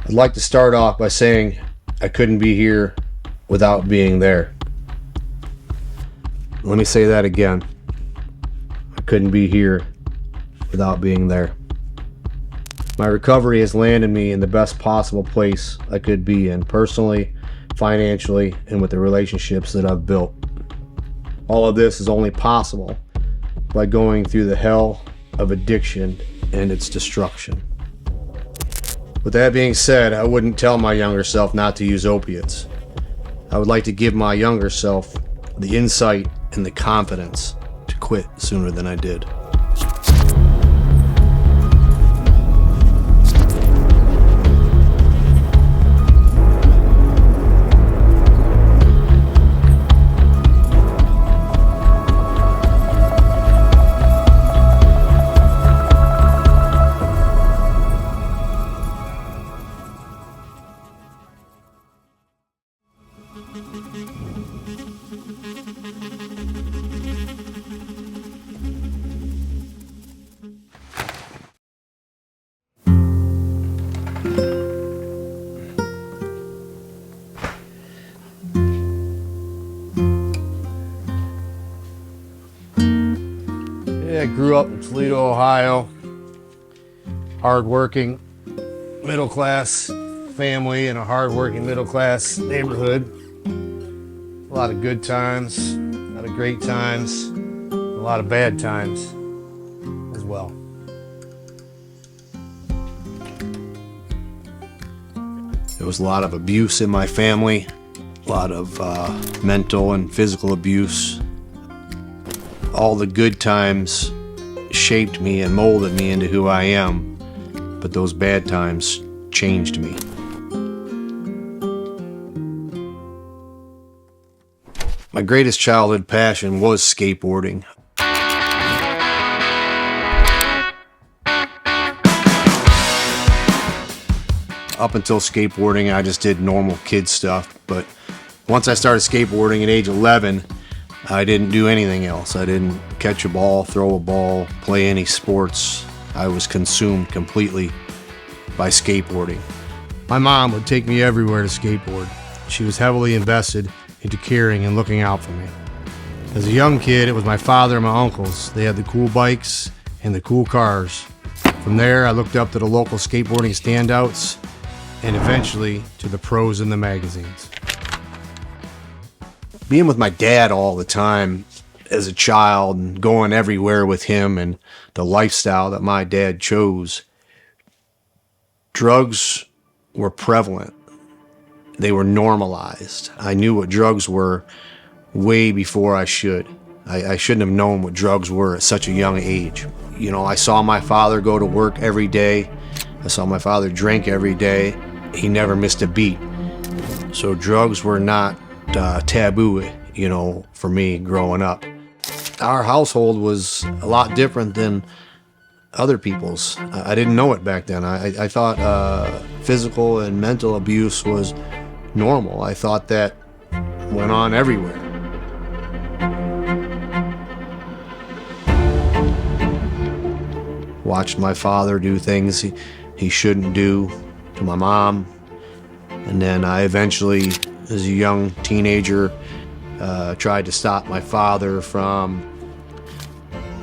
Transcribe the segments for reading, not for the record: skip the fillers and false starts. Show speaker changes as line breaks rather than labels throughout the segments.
I'd like to start off by saying I couldn't be here without being there. Let me say that again. I couldn't be here without being there. My recovery has landed me in the best possible place I could be in, personally, financially, and with the relationships that I've built. All of this is only possible by going through the hell of addiction and its destruction. With that being said, I wouldn't tell my younger self not to use opiates. I would like to give my younger self the insight and the confidence to quit sooner than I did. I grew up in Toledo, Ohio. Hardworking, middle-class family in a hardworking, middle-class neighborhood. A lot of good times, a lot of great times, a lot of bad times as well. There was a lot of abuse in my family, a lot of mental and physical abuse. All the good times shaped me and molded me into who I am, but those bad times changed me. My greatest childhood passion was skateboarding. Up until skateboarding, I just did normal kid stuff, but once I started skateboarding at age 11, I didn't do anything else. I didn't catch a ball, throw a ball, play any sports. I was consumed completely by skateboarding. My mom would take me everywhere to skateboard. She was heavily invested into caring and looking out for me. As a young kid, it was my father and my uncles. They had the cool bikes and the cool cars. From there, I looked up to the local skateboarding standouts and eventually to the pros in the magazines. Being with my dad all the time as a child and going everywhere with him and the lifestyle that my dad chose, drugs were prevalent. They were normalized. I knew what drugs were way before I should. I shouldn't have known what drugs were at such a young age. You know, I saw my father go to work every day. I saw my father drink every day. He never missed a beat. So drugs were not taboo, you know, for me growing up. Our household was a lot different than other people's. I didn't know it back then. I thought physical and mental abuse was normal. I thought that went on everywhere. Watched my father do things he shouldn't do to my mom. And then I eventually, as a young teenager, tried to stop my father from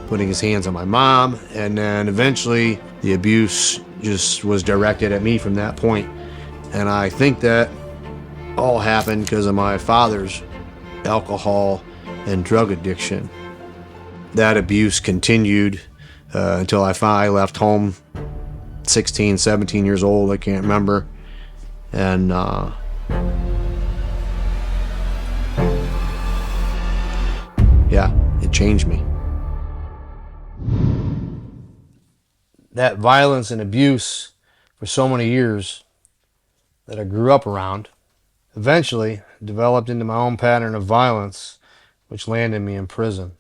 putting his hands on my mom, and then eventually the abuse just was directed at me from that point. And I think that all happened because of my father's alcohol and drug addiction. That abuse continued until I finally left home, 16, 17 years old, I can't remember. And yeah, it changed me. That violence and abuse for so many years that I grew up around eventually developed into my own pattern of violence, which landed me in prison.